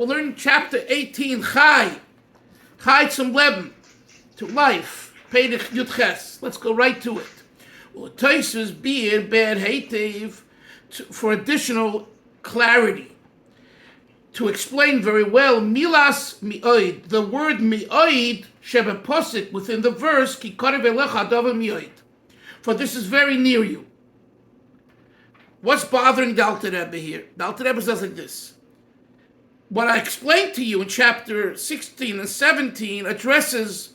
We'll learn chapter 18, Chai zum Leben, to life, Pedich Yudches. Let's go right to it. Toisus beer bad hatev, for additional clarity, to explain very well, milas mioid, the word mioid, shebe posik, within the verse, ki korev elecha adavar mioid, for this is very near you. What's bothering Dalton Rebbe here? Dalton Rebbe says like this. What I explained to you in chapter 16 and 17 addresses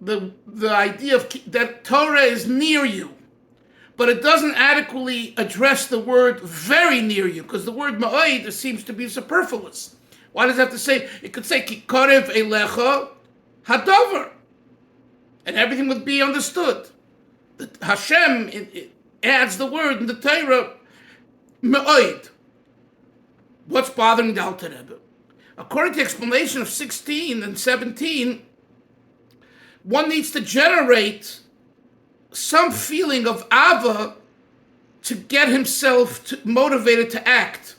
the idea of that Torah is near you, but it doesn't adequately address the word very near you, because the word ma'oid seems to be superfluous. Why does it have to say? It could say ki korev elecha hadavar, and everything would be understood. Hashem it adds the word in the Torah ma'oid. What's bothering the Alter Rebbe? According to the explanation of 16 and 17, one needs to generate some feeling of ava to get himself motivated to act.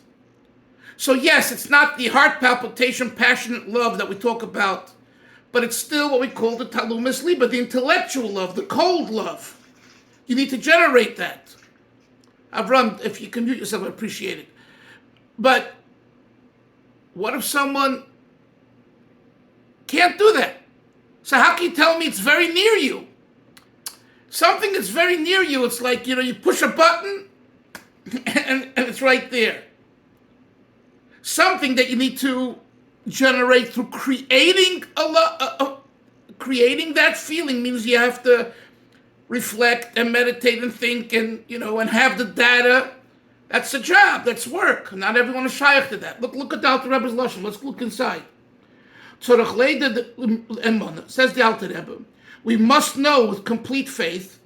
So yes, it's not the heart palpitation, passionate love that we talk about, but it's still what we call the talumis liba, the intellectual love, the cold love. You need to generate that. Avram, if you can mute yourself, I appreciate it. But what if someone can't do that? So how can you tell me it's very near you? Something that's very near you, it's like, you push a button and it's right there. Something that you need to generate through creating creating that feeling means you have to reflect and meditate and think and have the data. That's a job. That's work. Not everyone is shaykh to that. Look at the Alter Rebbe's lashon. Let's look inside. Says the Alter Rebbe, we must know with complete faith,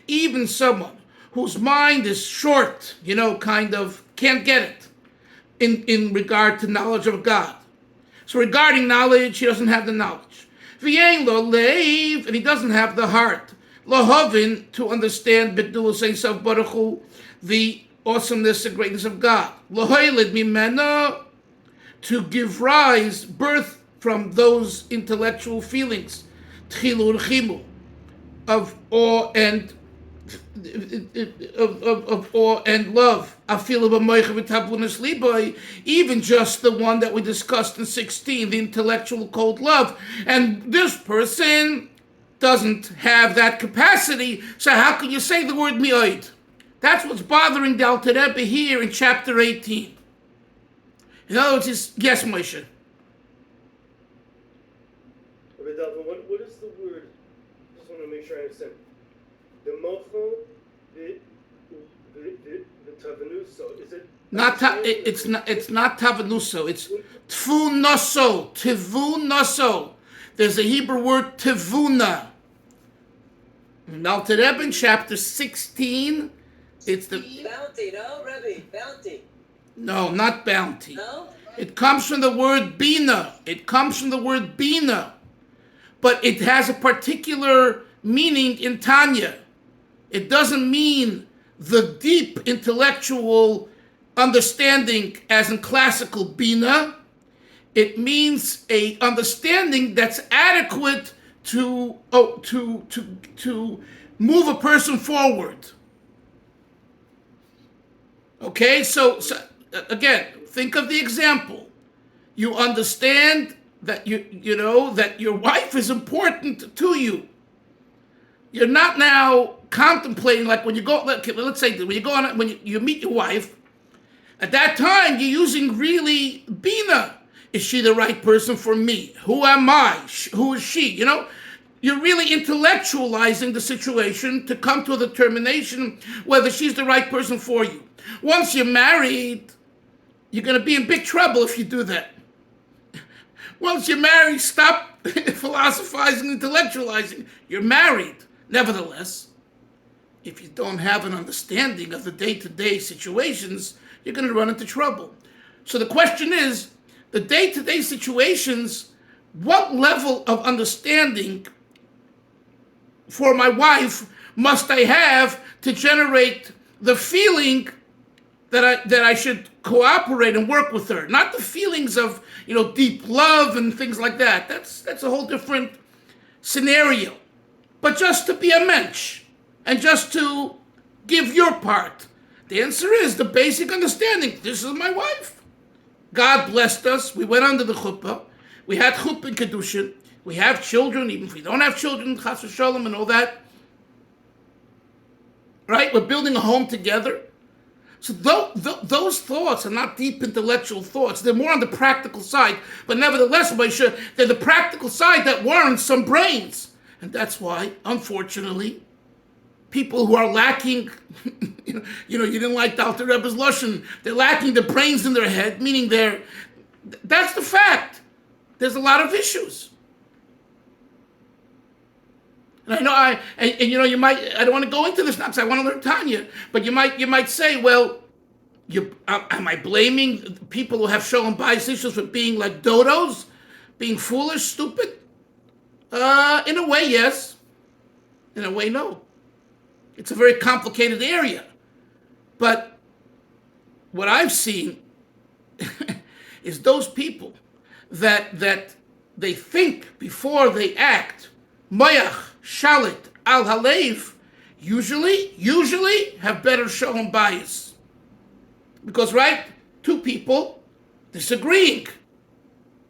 even someone whose mind is short, kind of can't get it in regard to knowledge of God. So regarding knowledge, he doesn't have the knowledge. And he doesn't have the heart. Lahavin, to understand the awesomeness and greatness of God. Lahaylid mimena, to give birth from those intellectual feelings, tchilur chimu, of awe and love. Even just the one that we discussed in 16, the intellectual cold love. And this person doesn't have that capacity, so how can you say the word mioid? That's what's bothering the Alter Rebbe here in chapter 18. In other words, yes, Moshe. Rabbi Dalfin, what is the word? Just want to make sure I understand. The mocho, the tavanuso. Is it? It's not tavanuso. It's tvunoso. Tvunoso. There's a Hebrew word tivuna. In Alter Rebbe in chapter 16, it's the bounty. No, Rebbe, bounty. No, not bounty. No? It comes from the word bina. But it has a particular meaning in Tanya. It doesn't mean the deep intellectual understanding as in classical bina. It means a understanding that's adequate to move a person forward. Okay, so again, think of the example. You understand that that your wife is important to you. You're not now contemplating, like when you go. Let's say when you go on, when you meet your wife, at that time you're using really bina. Is she the right person for me? Who am I? Who is she? You're really intellectualizing the situation to come to a determination whether she's the right person for you. Once you're married, you're going to be in big trouble if you do that. Once you're married, stop philosophizing, intellectualizing. You're married. Nevertheless, if you don't have an understanding of the day-to-day situations, you're going to run into trouble. So the question is, the day-to-day situations, what level of understanding for my wife must I have to generate the feeling that I should cooperate and work with her. Not the feelings of, deep love and things like that. That's a whole different scenario. But just to be a mensch and just to give your part. The answer is the basic understanding. This is my wife. God blessed us. We went under the chuppah. We had chuppah and kedushin. We have children, even if we don't have children, chas v'sholom and all that. Right? We're building a home together. So those thoughts are not deep intellectual thoughts. They're more on the practical side. But nevertheless, they're the practical side that warrants some brains. And that's why, unfortunately, people who are lacking, you didn't like the Alter Rebbe's Lashon, they're lacking the brains in their head, meaning that's the fact. There's a lot of issues. And I know, you might, I don't want to go into this now because I want to learn Tanya, but you might say, well, am I blaming people who have shalom bayis issues for being like dodos, being foolish, stupid? In a way, yes. In a way, no. It's a very complicated area. But what I've seen is those people that they think before they act, moyach, shalit, al halev, usually have better shalom bayis. Because, right, two people disagreeing,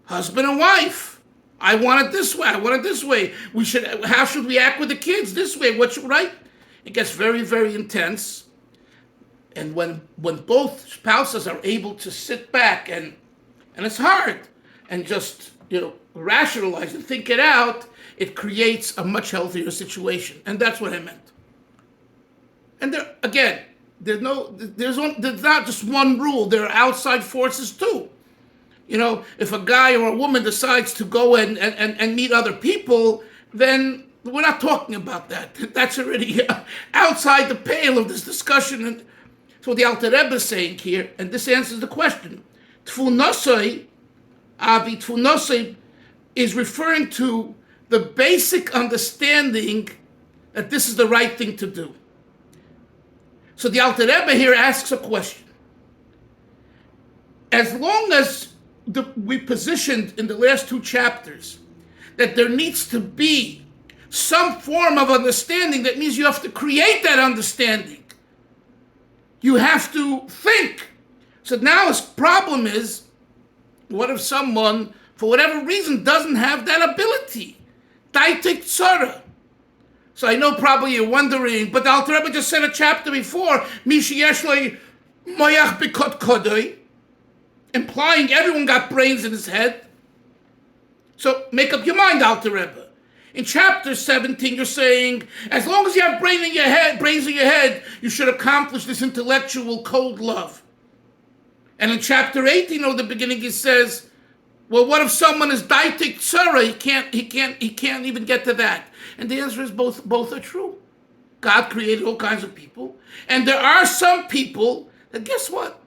husband and wife. I want it this way. I want it this way. How should we act with the kids? This way. Right? It gets very, very intense. And when both spouses are able to sit back and it's hard and just rationalize and think it out, it creates a much healthier situation. And that's what I meant. And there's not just one rule. There are outside forces too. If a guy or a woman decides to go and meet other people, then we're not talking about that. That's already outside the pale of this discussion. And so what the Alter Rebbe is saying here, and this answers the question. Tfunosoi is referring to the basic understanding that this is the right thing to do. So the Alter Rebbe here asks a question. As long as we positioned in the last two chapters that there needs to be some form of understanding, that means you have to create that understanding. You have to think. So now his problem is, what if someone, for whatever reason, doesn't have that ability? Daitik tzara. So I know probably you're wondering, but the Alter Rebbe just said a chapter before, Mishi yeshloi moyach bikot kodoi, implying everyone got brains in his head. So make up your mind, Alter Rebbe. In chapter 17, you're saying, as long as you have brains in your head, you should accomplish this intellectual cold love. And in chapter 18, the beginning, he says, well, what if someone is daitik tzara? He can't even get to that. And the answer is both are true. God created all kinds of people. And there are some people that, guess what?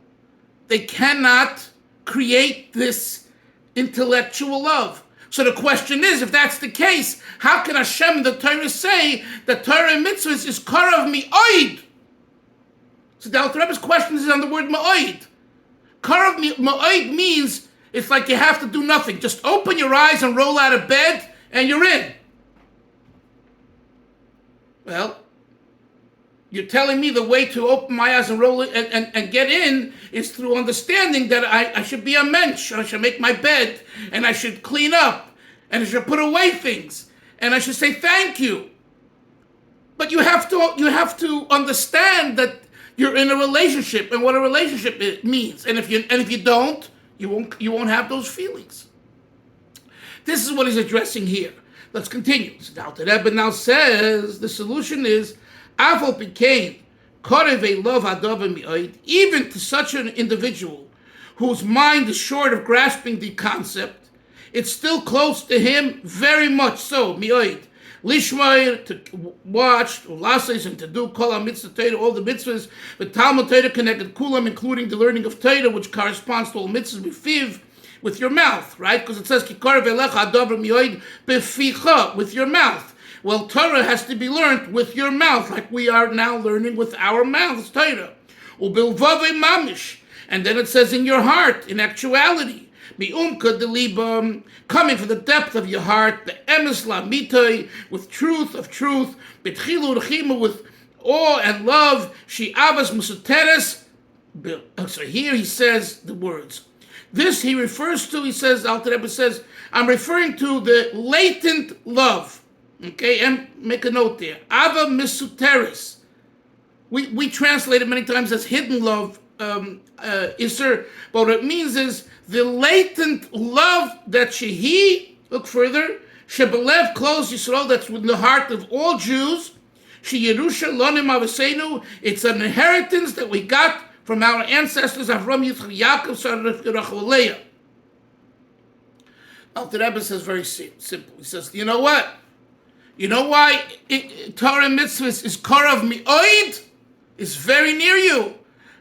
They cannot create this intellectual love. So the question is, if that's the case, how can Hashem and the Torah say that Torah and mitzvahs is karav mi'oid? So the Alter Rebbe's question is on the word ma'oid. Karav mi'oid means it's like you have to do nothing. Just open your eyes and roll out of bed and you're in. Well, you're telling me the way to open my eyes and roll it and get in is through understanding that I should be a mensch, and I should make my bed, and I should clean up, and I should put away things, and I should say thank you. But you have to understand that you're in a relationship and what a relationship means. And if you don't, you won't have those feelings. This is what he's addressing here. Let's continue. So the Alter Rebbe now says the solution is Avol became Koreve love Hadava mi'oid, even to such an individual whose mind is short of grasping the concept, it's still close to him, very much so, mi'oid. Lishmair, to watch, Ulases, and to do Kol HaMitzvah Torah, all the mitzvahs, but Talmud Torah connected Kulam, including the learning of Torah, which corresponds to all mitzvahs, befiv, with your mouth, right? Because it says, Ki Koreve Elecha Hadava mi'oid, beficha, with your mouth. Well, Torah has to be learned with your mouth, like we are now learning with our mouths, Torah. Ubilvave mamish. And then it says in your heart, in actuality. Mi'umka delibam, coming from the depth of your heart, the emes la mitoi, with truth of truth, betchilu rechima, with awe and love, she avas musuteres. So here he says the words. This he refers to, he says, Alter Rebbe says, I'm referring to the latent love. Okay, and make a note there. Ava misuteres. We translate it many times as hidden love, Isser. But what it means is the latent love that shehi, look further, shebelev close Yisrael, that's within the heart of all Jews. She Yerusha lonim avosenu. It's an inheritance that we got from our ancestors, Avram, Yitzchak, Yaakov, Sarah, Rachel, Leah. Alter Rebbe says very simple. He says, you know what? You know why Torah mitzvahs is Korav Mi'oid? Is very near you.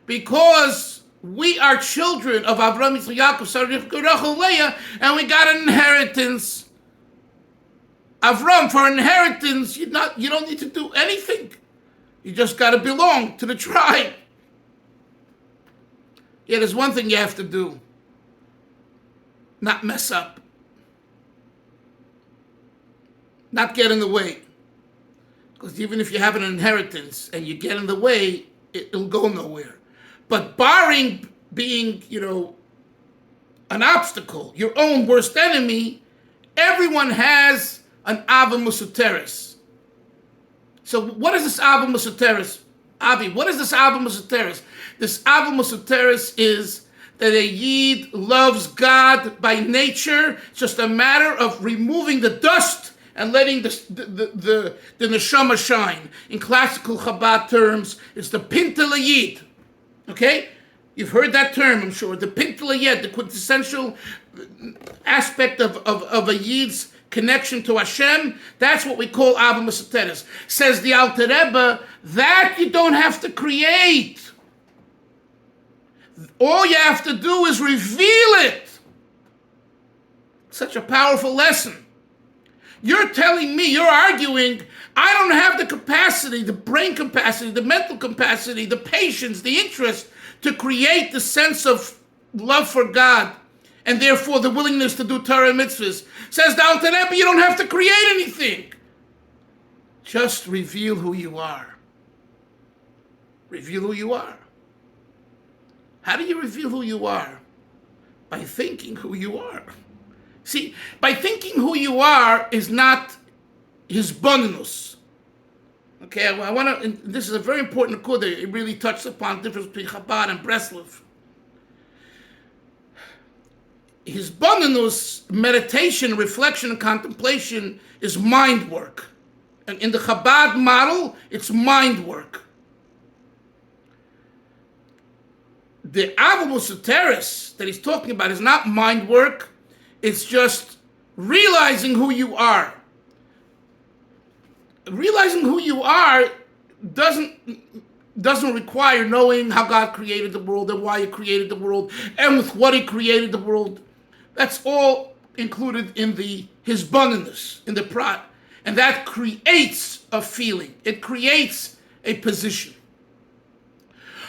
Because we are children of Avram, Yitzchak, Yaakov, Sarah, Rachel, Leah, and we got an inheritance. Avram, for inheritance, you don't need to do anything. You just got to belong to the tribe. Yeah, there's one thing you have to do. Not mess up. Not get in the way. Because even if you have an inheritance and you get in the way, it'll go nowhere. But barring being, an obstacle, your own worst enemy, everyone has an Ava Musuteres. So what is this Ava Musuteres? Avi, what is this Ava Musuteres? This Ava Musuteres is that a Yid loves God by nature. It's just a matter of removing the dust and letting the neshama shine. In classical Chabad terms, it's the Pintel Yid. Okay? You've heard that term, I'm sure. The Pintel Yid, the quintessential aspect of a Yid's connection to Hashem, that's what we call Ava Musuteres. Says the Alter Rebbe, that you don't have to create. All you have to do is reveal it. Such a powerful lesson. You're telling me, you're arguing, I don't have the capacity, the brain capacity, the mental capacity, the patience, the interest to create the sense of love for God and therefore the willingness to do Torah mitzvahs. Says the Alter Rebbe, you don't have to create anything. Just reveal who you are. Reveal who you are. How do you reveal who you are? By thinking who you are. See, by thinking who you are is not his bonus. Okay, I want to, this is a very important kudah. It really touches upon the difference between Chabad and Breslov. His bonus, meditation, reflection, and contemplation is mind work. And in the Chabad model, it's mind work. The Ava Musuteres that he's talking about is not mind work. It's just realizing who you are. Realizing who you are doesn't require knowing how God created the world and why he created the world and with what he created the world. That's all included in the hisbonenus, in the prat. And that creates a feeling. It creates a position.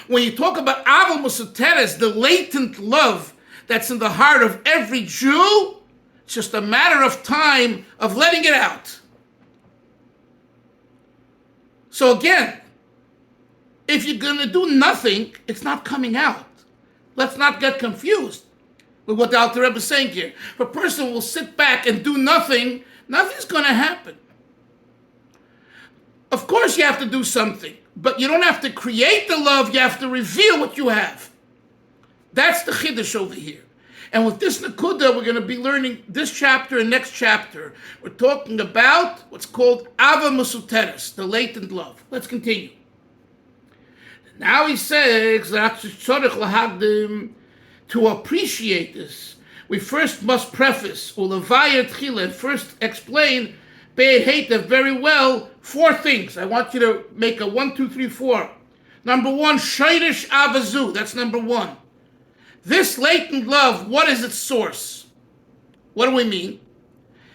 When you talk about Ava Musuteres, the latent love that's in the heart of every Jew, it's just a matter of time of letting it out. So again, if you're going to do nothing, it's not coming out. Let's not get confused with what the Alter Rebbe is saying here. If a person will sit back and do nothing, nothing's going to happen. Of course you have to do something, but you don't have to create the love, you have to reveal what you have. That's the chiddush over here. And with this Nakuda, we're going to be learning this chapter and next chapter. We're talking about what's called Ava Musuteres, the latent love. Let's continue. Now he says, to appreciate this, we first must preface, first explain, very well, 4 things. I want you to make a 1, 2, 3, 4. Number 1, Shayrish Avazu, that's number 1. This latent love, what is its source? What do we mean?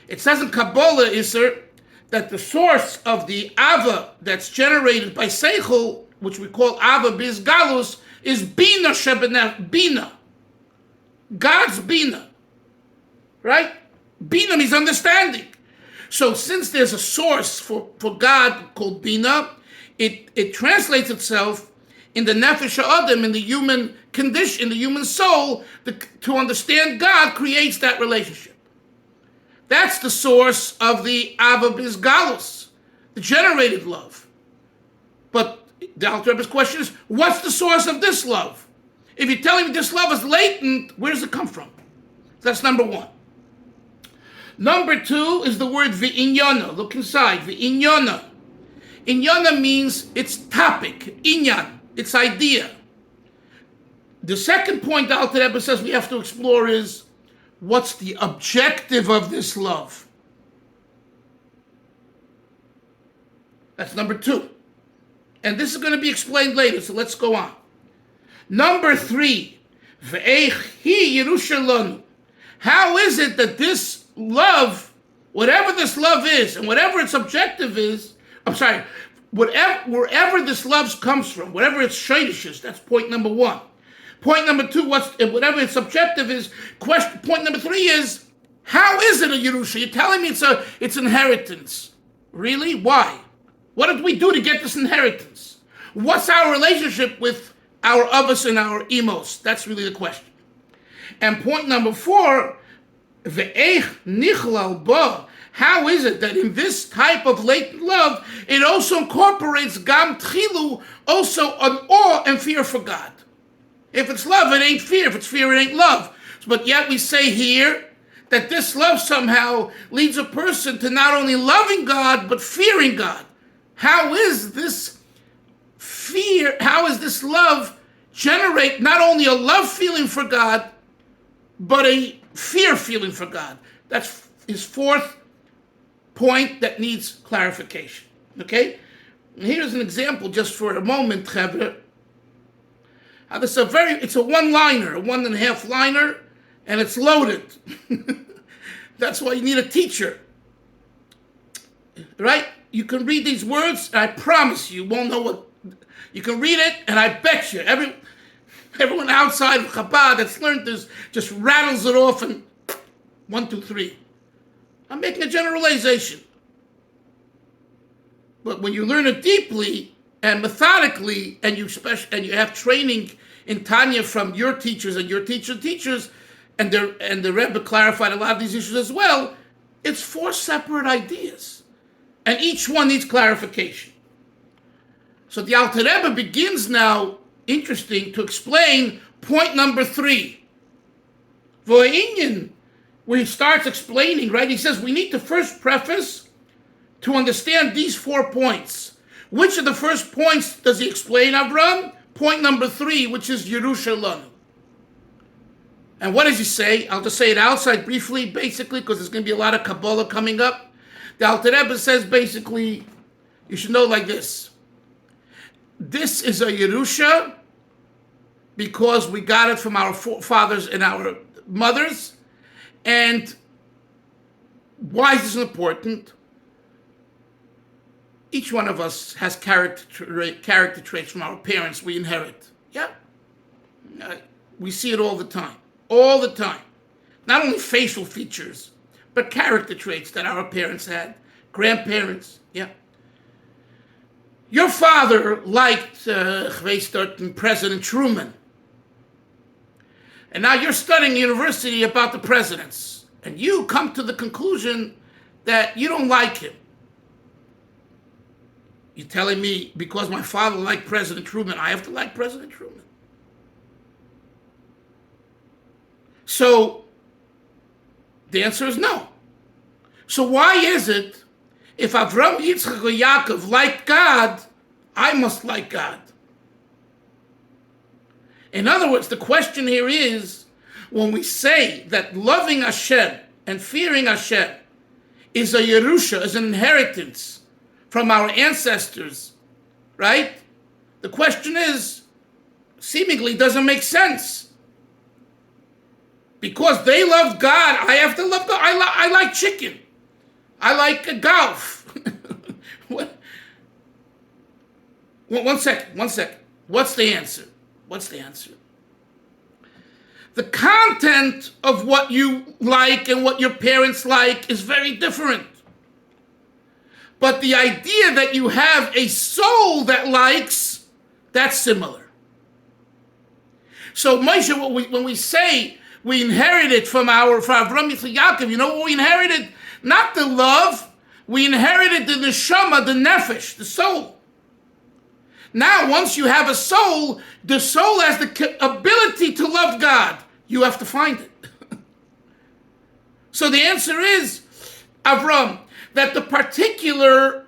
It says in Kabbalah, Isser, that the source of the Ava that's generated by Seichel which we call Ava Biz Galus, is Bina Shebenef, Bina. God's Bina. Right? Bina means understanding. So since there's a source for God called Bina, it translates itself in the Nefesh Adam, in the human condition, in the human soul. To understand God creates that relationship. That's the source of the Ava Biz Galus, the generated love. But the Alter Rebbe's question is, what's the source of this love? If you're telling me this love is latent, where does it come from? That's number one. Number two is the word v'inyana. Look inside, v'inyana. Inyana means its topic, inyan, its idea. The second point the Alter Rebbe says we have to explore is, what's the objective of this love? That's number two. And this is going to be explained later, so let's go on. Number three, Ve'ech hi Yerushalanu. How is it that this love, whatever this love is, and whatever its objective is, wherever this love comes from, whatever its shaydish is, that's point number one. Point number two, whatever its objective is. Point number three is, how is it a Yerusha? You're telling me it's inheritance. Really? Why? What did we do to get this inheritance? What's our relationship with our avos and our emos? That's really the question. And point number four, ve'ech nichlal ba. How is it that in this type of latent love, it also incorporates gam tchilu, also an awe and fear for God? If it's love, it ain't fear. If it's fear, it ain't love. But yet we say here that this love somehow leads a person to not only loving God, but fearing God. How is this fear, how is this love generate not only a love feeling for God, but a fear feeling for God? That's his fourth point that needs clarification. Okay? And here's an example just for a moment, Chavre. It's a one-liner, a 1.5 liner, and it's loaded. That's why you need a teacher. Right? You can read these words, and I promise you won't know what... You can read it, and I bet you, everyone outside of Chabad that's learned this just rattles it off and 1, 2, 3. I'm making a generalization. But when you learn it deeply and methodically, and you have training in Tanya from your teachers and your teachers, and the Rebbe clarified a lot of these issues as well, it's 4 separate ideas. And each one needs clarification. So the Alter Rebbe begins now, interesting, to explain point number 3. V'inyan, where he starts explaining, right? He says we need to first preface to understand these 4 points. Which of the first points does he explain, Avram? Point number 3, which is Yerushalanu. And what does he say? I'll just say it outside briefly, basically, because there's going to be a lot of Kabbalah coming up. The Alter Rebbe says basically, you should know like this. This is a Yerusha because we got it from our fathers and our mothers. And why is this important? Each one of us has character traits from our parents we inherit. Yeah. We see it all the time. All the time. Not only facial features, but character traits that our parents had, grandparents, yeah. Your father liked President Truman. And now you're studying university about the presidents. And you come to the conclusion that you don't like him. You're telling me because my father liked President Truman, I have to like President Truman. So the answer is no. So why is it if Avram, Yitzchak, or Yaakov liked God, I must like God? In other words, the question here is, when we say that loving Hashem and fearing Hashem is a Yerusha, is an inheritance from our ancestors, right? The question is, seemingly doesn't make sense. Because they love God, I have to love God. I like chicken. I like golf. What? One second. What's the answer? The content of what you like and what your parents like is very different. But the idea that you have a soul that likes, that's similar. So Moshe, when we say we inherited from Avram Yitzchak Yaakov, you know what we inherited? Not the love, we inherited the neshama, the nefesh, the soul. Now, once you have a soul, the soul has the ability to love God. You have to find it. So the answer is, Avram, that the particular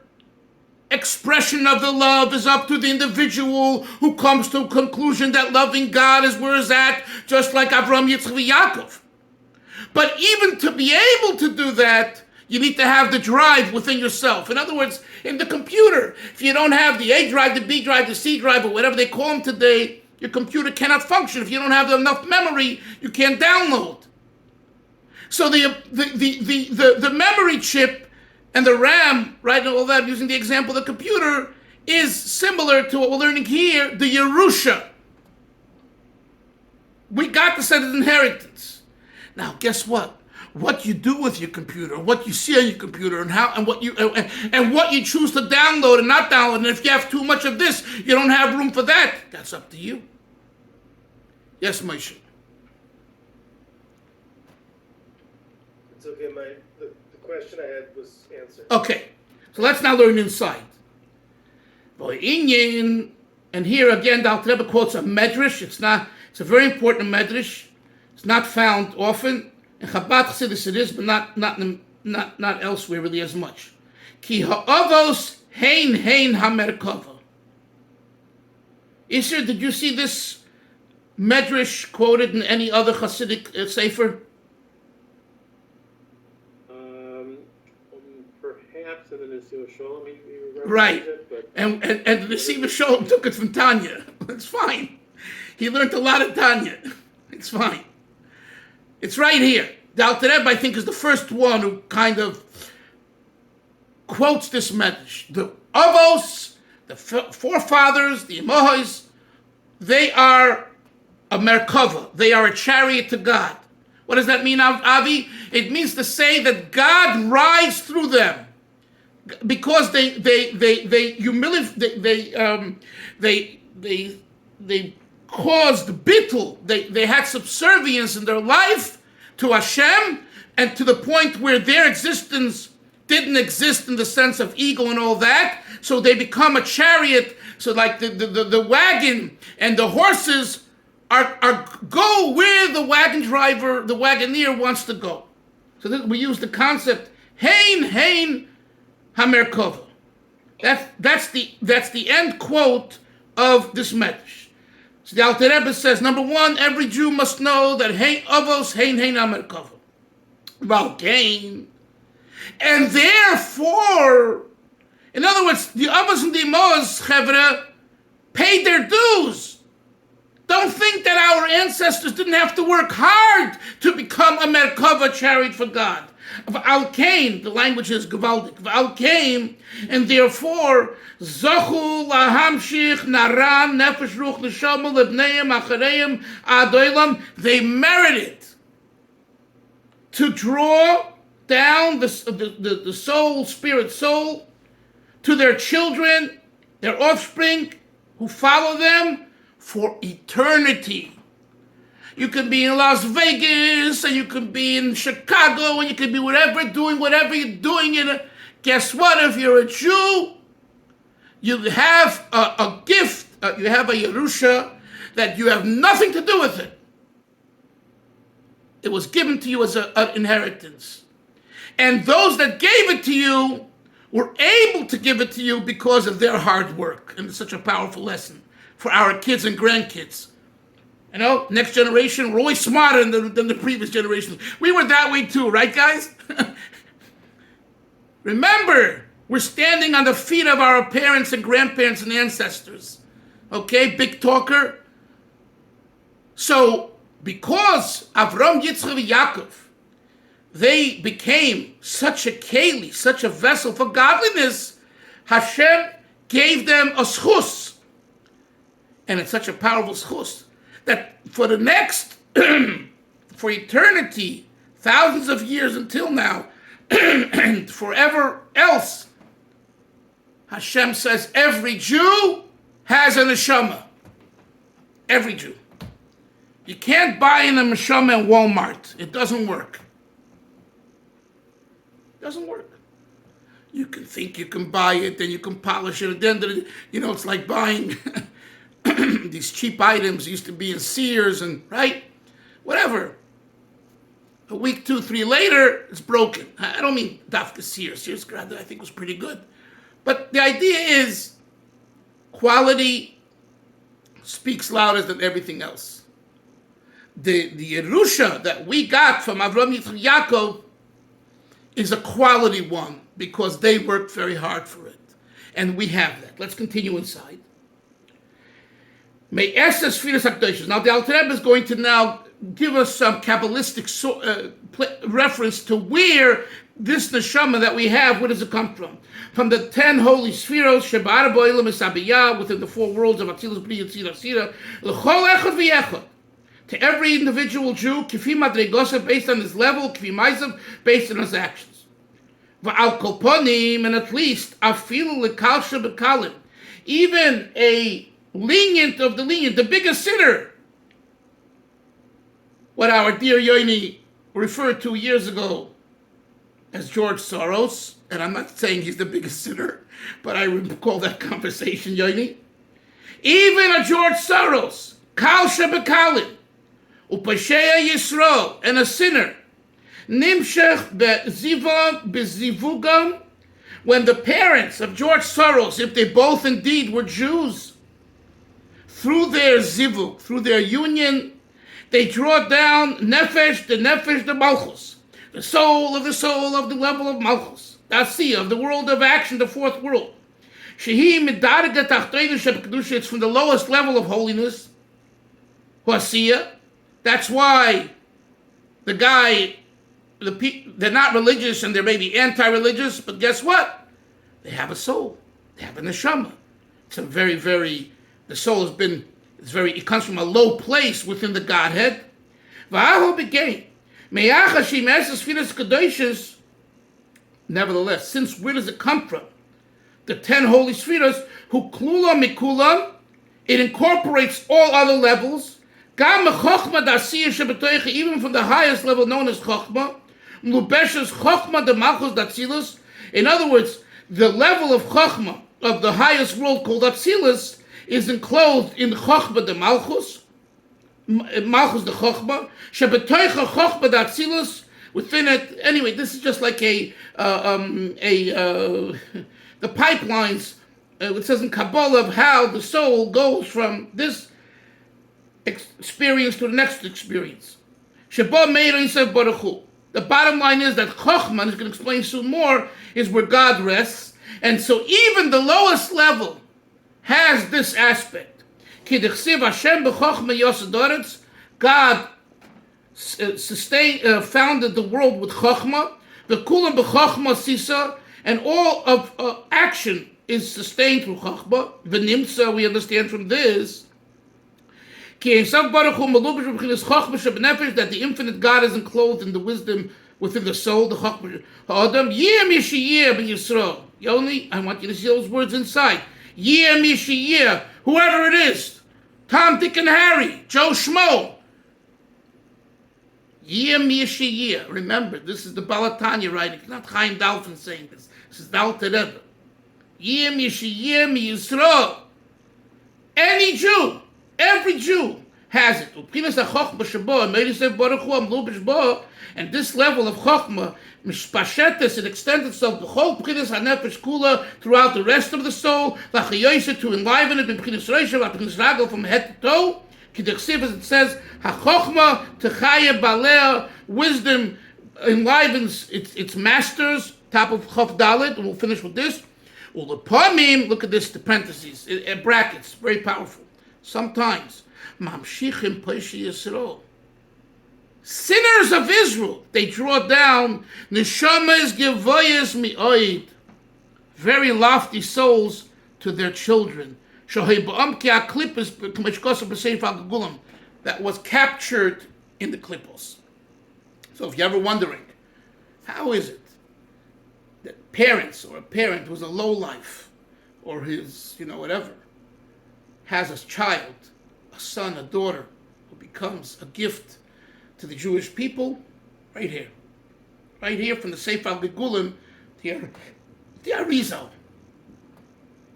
expression of the love is up to the individual who comes to a conclusion that loving God is where it's at, just like Avram, Yitzchak, Yaakov. But even to be able to do that, you need to have the drive within yourself. In other words, in the computer, if you don't have the A drive, the B drive, the C drive, or whatever they call them today, your computer cannot function. If you don't have enough memory, you can't download. So the memory chip and the RAM, right, and all that, using the example of the computer, is similar to what we're learning here, the Yerusha. We got this as an inheritance. Now, guess what? What you do with your computer, what you see on your computer, and what you choose to download and not download, and if you have too much of this, you don't have room for that. That's up to you. Yes, Moshe. It's okay. The question I had was answered. Okay, so let's now learn inside. And here again, the Alter Rebbe quotes a medrash. It's a very important medrash. It's not found often. In Chabad Chassidus it is, but not elsewhere really as much. Ki ha'avos hein hamerkava. Isser, did you see this medrash quoted in any other Hasidic sefer? Perhaps in the Nesiv Shalom he Right, it, but and the Nesiv Shalom took it from Tanya. It's fine. He learned a lot of Tanya. It's fine. It's right here. The Alter Rebbe, I think, is the first one who kind of quotes this message. The Avos, the forefathers, the Imahois, they are a Merkava. They are a chariot to God. What does that mean, Avi? It means to say that God rides through them because they caused bittul. They had subservience in their life to Hashem, and to the point where their existence didn't exist in the sense of ego and all that. So they become a chariot. So like the wagon and the horses are go where the wagon driver, the wagoneer wants to go. So we use the concept hein hamerkova. That's the end quote of this message. So the Alter Rebbe says, number one, every Jew must know that hein avos hein hamerkova. Valkein. And therefore, in other words, the avos and the imos chevra paid their dues. Don't think that our ancestors didn't have to work hard to become a Merkava, chariot for God. V'alkein, the language is gewaldik. V'alkein, and therefore, Zochu lahamshich naran nefesh ruch neshama lebneim achareim adoilam, they merited to draw down the soul, spirit soul, to their children, their offspring, who follow them, for eternity. You can be in Las Vegas, and you can be in Chicago, and you can be doing whatever you're doing. Guess what? If you're a Jew, you have a gift, you have a Yerusha, that you have nothing to do with it. It was given to you as an inheritance. And those that gave it to you were able to give it to you because of their hard work. And it's such a powerful lesson for our kids and grandkids. You know, next generation, we're always smarter than the previous generations. We were that way too, right, guys? Remember, we're standing on the feet of our parents and grandparents and ancestors. Okay, big talker? So, because Avram, Yitzchak, and Yaakov, they became such a keli, such a vessel for godliness, Hashem gave them a schus. And it's such a powerful schus that for the next, for eternity, thousands of years until now, and forever else, Hashem says every Jew has a neshama. Every Jew. You can't buy a neshama in Walmart. It doesn't work. It doesn't work. You can think you can buy it, then you can polish it. At the end of the, it's like buying these cheap items used to be in Sears and, right? Whatever. A week, 2, 3 later, it's broken. I don't mean Dafka Sears. Sears, I think, was pretty good. But the idea is quality speaks louder than everything else. The Yerusha that we got from Avraham Yitzchak Yaakov is a quality one because they worked very hard for it. And we have that. Let's continue inside. Now the Alter Rebbe is going to now give us some Kabbalistic reference to where this neshama that we have, where does it come from? From the 10 holy spheros, Shebar Boilam Esabiyah, within the 4 worlds of Atzilus, Bri, Yitzira, Sira, L'chol Echad V'Yechad. To every individual Jew, Kifi Madregosa, based on his level, Kifi Maisav, based on his actions. V'al Kolponim, and at least, Afilu L'Kal Shebekalim, even a lenient of the lenient, the biggest sinner, what our dear Yoini referred to years ago as George Soros, and I'm not saying he's the biggest sinner, but I recall that conversation, Yoini. Even a George Soros, Kal Shebekalim, Upashea Yisro, and a sinner, Nimshech Bezivugam, when the parents of George Soros, if they both indeed were Jews, through their zivug, through their union, they draw down nefesh, the malchus, the soul of the level of malchus, the asiyah, of the world of action, the 4th world. Shehi midarga tachtoinu shebkedusha, it's from the lowest level of holiness, asiyah. That's why they're not religious and they're maybe anti-religious, but guess what? They have a soul. They have a neshama. It's a very, very, the soul it comes from a low place within the Godhead. Nevertheless, since where does it come from? The 10 holy spheres, who klulam mikulam, it incorporates all other levels, even from the highest level known as Chochmah, in other words, the level of Chochmah of the highest world called Atzilus is enclosed in Chochmah de Malchus de Chochmah, Shebetoicha Chochmah de Atzilus, within it. Anyway, this is just like the pipelines. It says in Kabbalah of how the soul goes from this experience to the next experience. Sheba Meir Yosef Baruch Hu. The bottom line is that Chochmah, is going to explain soon more, is where God rests, and so even the lowest level has this aspect. God founded the world with Chochmah, the kulam b'Chochmah sisa, and all of action is sustained through Chochmah. V'nimtza, we understand from this, that the infinite God is enclosed in the wisdom within the soul, the Chochmah. Yoni, I want you to see those words inside. Whoever it is, Tom, Dick, and Harry, Joe Schmo. Remember, this is the Balatanya writing. It's not Chaim Dalfin saying this. This is the Alter Rebbe. Any Jew, every Jew has it. And this level of Chochmah, it extends itself throughout the rest of the soul, to enliven it from head to toe. As it says, wisdom enlivens its masters, top of Chof Dalet, and we'll finish with this. Look at this, the parentheses, brackets, very powerful. Sometimes, sinners of Israel, they draw down neshamas gevoyes mi'oid, very lofty souls to their children. That was captured in the klippos. So if you're ever wondering, how is it that parents or a parent who's a lowlife or his, whatever, has a child, a son, a daughter, who becomes a gift to the Jewish people? Right here. Right here from the Sefer Gegulim, the Arizal.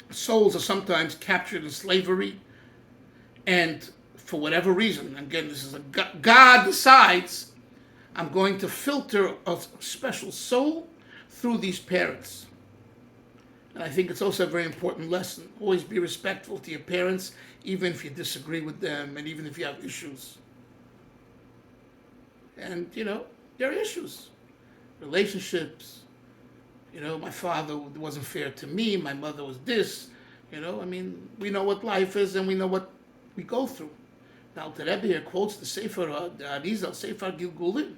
Souls are sometimes captured in slavery, and for whatever reason, again, this is God decides, I'm going to filter a special soul through these parents. And I think it's also a very important lesson. Always be respectful to your parents, even if you disagree with them and even if you have issues. And, there are issues. Relationships. My father wasn't fair to me. My mother was this. We know what life is and we know what we go through. Now, the Rebbe here quotes the Sefer Arizal, Sefer Gilgulim,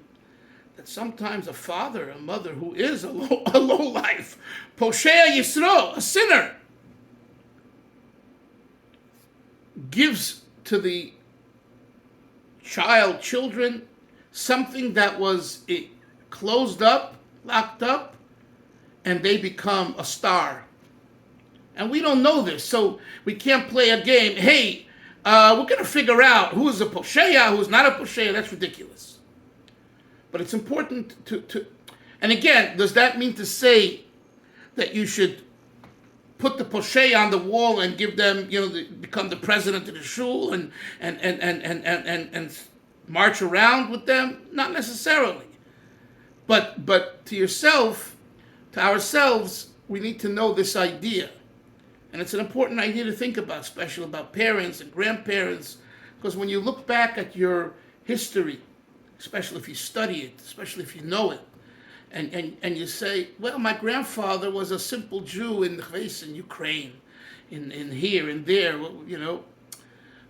that sometimes a father, a mother who is a low life, Poshea Yisro, a sinner, gives to the children, something that was closed up, locked up, and they become a star. And we don't know this, so we can't play a game. Hey, we're going to figure out who's a Poshea, who's not a Poshea. That's ridiculous. But it's important to and again, does that mean to say that you should put the Poshea on the wall and give them, become the president of the shul and march around with them? Not necessarily. But to yourself, to ourselves, we need to know this idea. And it's an important idea to think about, especially about parents and grandparents, because when you look back at your history, especially if you study it, especially if you know it, and you say, well, my grandfather was a simple Jew in Ukraine, in here and there,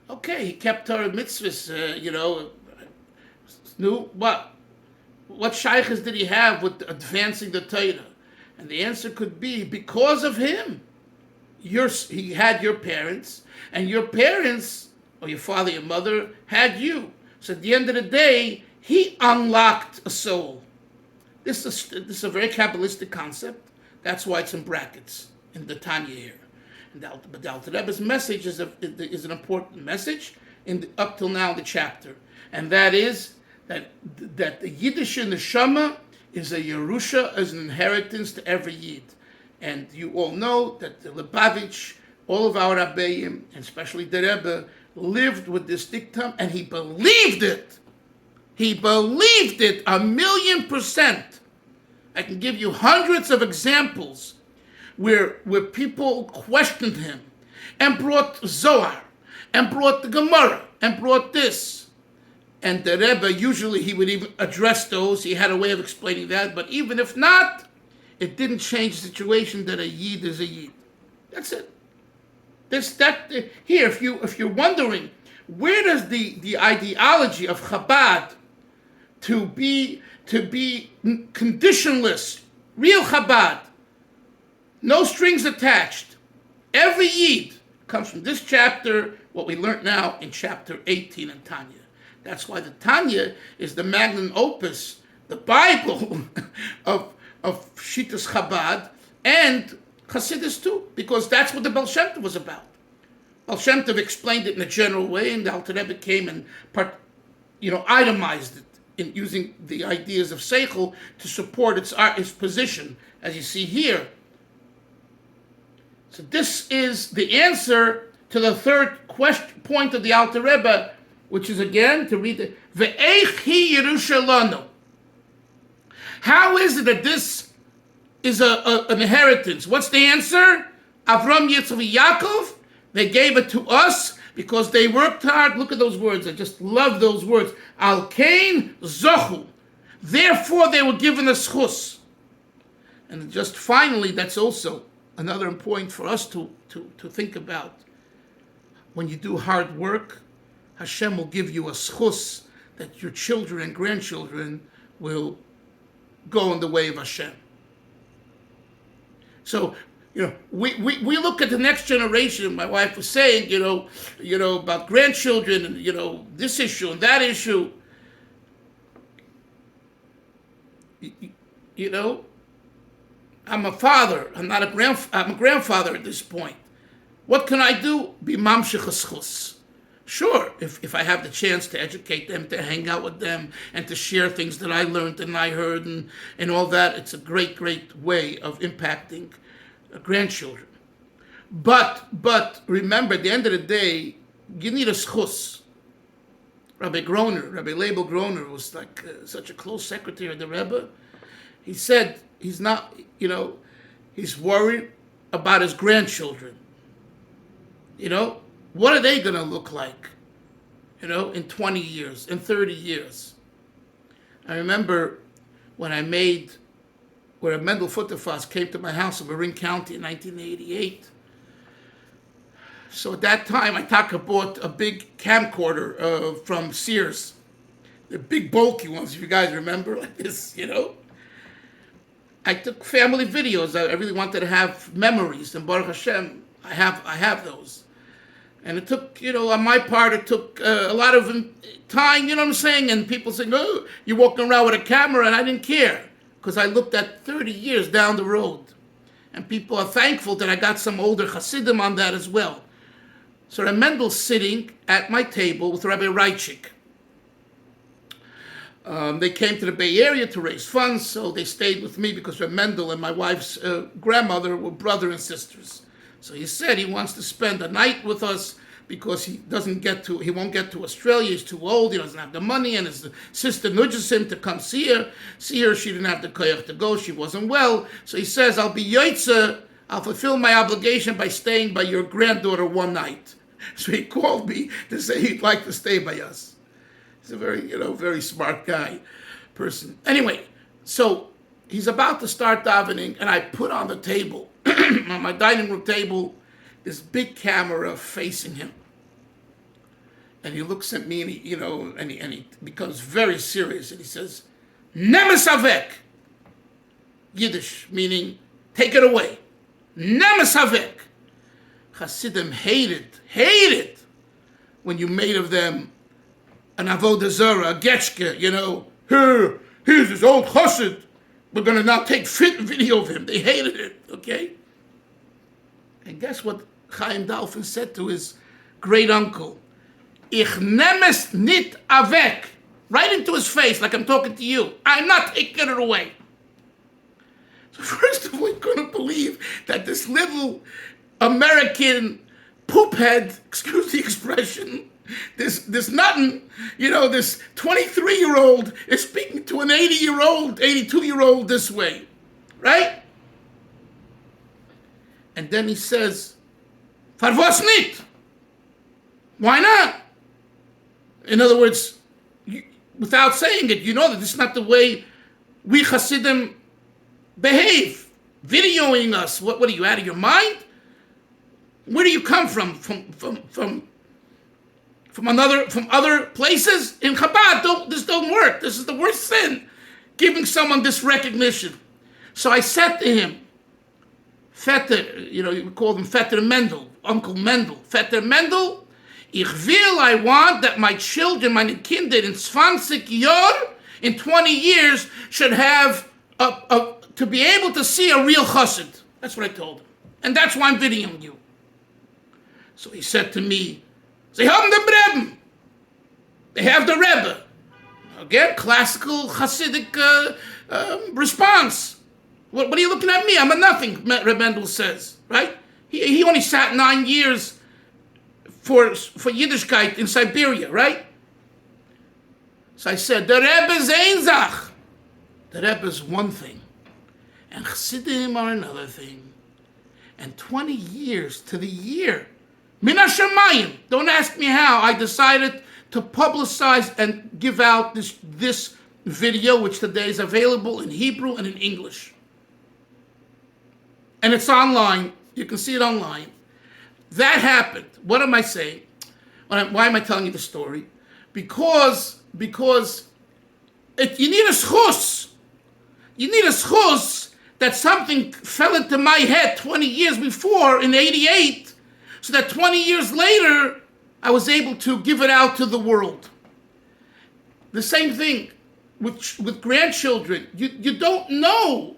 okay, he kept Torah mitzvahs, what shaykhs did he have with advancing the Torah? And the answer could be, because of him. He had your parents, and your parents, or your father, your mother, had you. So at the end of the day, he unlocked a soul. This is a very Kabbalistic concept. That's why it's in brackets in the Tanya here. But the Alter Rebbe's message is an important message up till now in the chapter, and that is that the Yiddish neshama is a Yerusha, as an inheritance to every Yid. And you all know that the Lubavitch, all of our rabbeim, and especially the Rebbe, lived with this dictum, and he believed it. He believed it 1,000,000%. I can give you hundreds of examples where people questioned him and brought Zohar and brought the Gemara and brought this. And the Rebbe, usually he would even address those. He had a way of explaining that. But even if not, it didn't change the situation that a Yid is a Yid. That's it. Here, if you're wondering, where does the ideology of Chabad to be conditionless, real Chabad, no strings attached, every Yid, comes from this chapter, what we learned now in chapter 18 in Tanya. That's why the Tanya is the magnum opus, the Bible of Shitas Chabad and Hasidus too, because that's what the Baal Shem Tov was about. Baal Shem Tov explained it in a general way, and the Alter Rebbe came and itemized it in using the ideas of Seichel to support its position, as you see here. So this is the answer to the third point of the Alter Rebbe, which is again to read it. Ve'eich hi Yerushalanu. How is it that this is an inheritance? What's the answer? Avram, Yitzchak, Yaakov, they gave it to us because they worked hard. Look at those words. I just love those words. Al Kain Zochu. Therefore, they were given a schus. And just finally, that's also another point for us to think about. When you do hard work, Hashem will give you a schus that your children and grandchildren will go in the way of Hashem. So, we look at the next generation. My wife was saying, about grandchildren and, this issue and that issue. I'm a father. I'm not I'm a grandfather at this point. What can I do? Be mamshech haschus. Sure, if I have the chance to educate them, to hang out with them, and to share things that I learned and I heard and all that, it's a great, great way of impacting grandchildren. But remember, at the end of the day, you need a schus. Rabbi Label Groner was like such a close secretary of the Rebbe. He said he's not, he's worried about his grandchildren. What are they going to look like, in 20 years, in 30 years? I remember when where Mendel Futterfass came to my house in Marin County in 1988. So at that time, I bought a big camcorder from Sears. The big bulky ones, if you guys remember, like this, I took family videos. I really wanted to have memories, and Baruch Hashem, I have those. And it took, on my part, it took a lot of time, what I'm saying? And people saying, oh, you're walking around with a camera, and I didn't care, because I looked at 30 years down the road. And people are thankful that I got some older Hasidim on that as well. So Rabbi Mendel's sitting at my table with Rabbi Reichik. They came to the Bay Area to raise funds, so they stayed with me because Rabbi Mendel and my wife's grandmother were brother and sisters. So he said he wants to spend a night with us because he won't get to Australia. He's too old. He doesn't have the money, and his sister nudges him to come see her. She didn't have the koyach to go. She wasn't well. So he says, I'll be yoitza. I'll fulfill my obligation by staying by your granddaughter one night. So he called me to say he'd like to stay by us. He's a very, very smart person. Anyway, so he's about to start davening, and I put on the table, on my dining room table, this big camera facing him. And he looks at me, and he becomes very serious, and he says, Nemes Avek. Yiddish, meaning, take it away. Nemes Avek. Hasidim hated when you made of them an avodah zarah, a getchke, here's this old chassid. We're going to now take video of him. They hated it, okay? And guess what Chaim Dalfin said to his great uncle? Ich nemes nit avek. Right into his face, like I'm talking to you. I'm not taking it away. So first of all, you couldn't believe that this little American poophead, excuse the expression, this nothing, this 23-year-old is speaking to an 80-year-old, 82-year-old this way, right? And then he says, "Far was nicht? Why not?" In other words, without saying it, you know that this is not the way we Hasidim behave. Videoing us, what are you, out of your mind? Where do you come from? From other places? In Chabad, this don't work. This is the worst sin, giving someone this recognition. So I said to him, Vetter, you call them Vetter Mendel, Uncle Mendel. Vetter Mendel, I want that my children, meine Kinder in 20 Jahr, in 20 years, should have to be able to see a real chassid. That's what I told him. And that's why I'm videoing you. So he said to me, they haben the Rebbe. They have the Rebbe. Again, classical Hasidic response. What are you looking at me? I'm a nothing, Rebbe Mendel says, right? He only sat 9 years for Yiddishkeit in Siberia, right? So I said, the Rebbe is ein Zach. The Rebbe is one thing. And Chassidim are another thing. And 20 years to the year, Min HaShamayim, don't ask me how, I decided to publicize and give out this video, which today is available in Hebrew and in English. And it's online. You can see it online. That happened. What am I saying? Why am I telling you the story? Because you need a schus. You need a schus that something fell into my head 20 years before in 88, so that 20 years later, I was able to give it out to the world. The same thing with grandchildren. You don't know.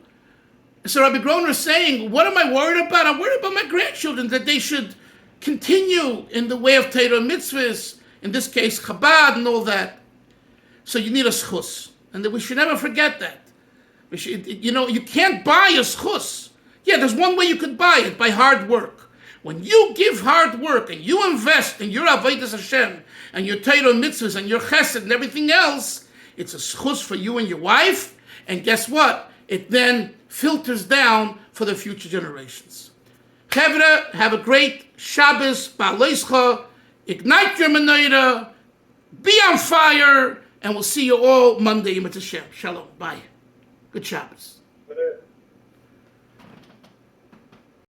So Rabbi Groner is saying, what am I worried about? I'm worried about my grandchildren, that they should continue in the way of Torah mitzvahs, in this case Chabad and all that. So you need a schus. And we should never forget that. You can't buy a schus. Yeah, there's one way you could buy it, by hard work. When you give hard work and you invest in your Avodas Hashem and your Torah mitzvahs and your chesed and everything else, it's a schus for you and your wife. And guess what? It then filters down for the future generations. Chevra, have a great Shabbos, Ba'aleischa, ignite your menorah, be on fire, and we'll see you all Monday. Shalom. Bye. Good Shabbos.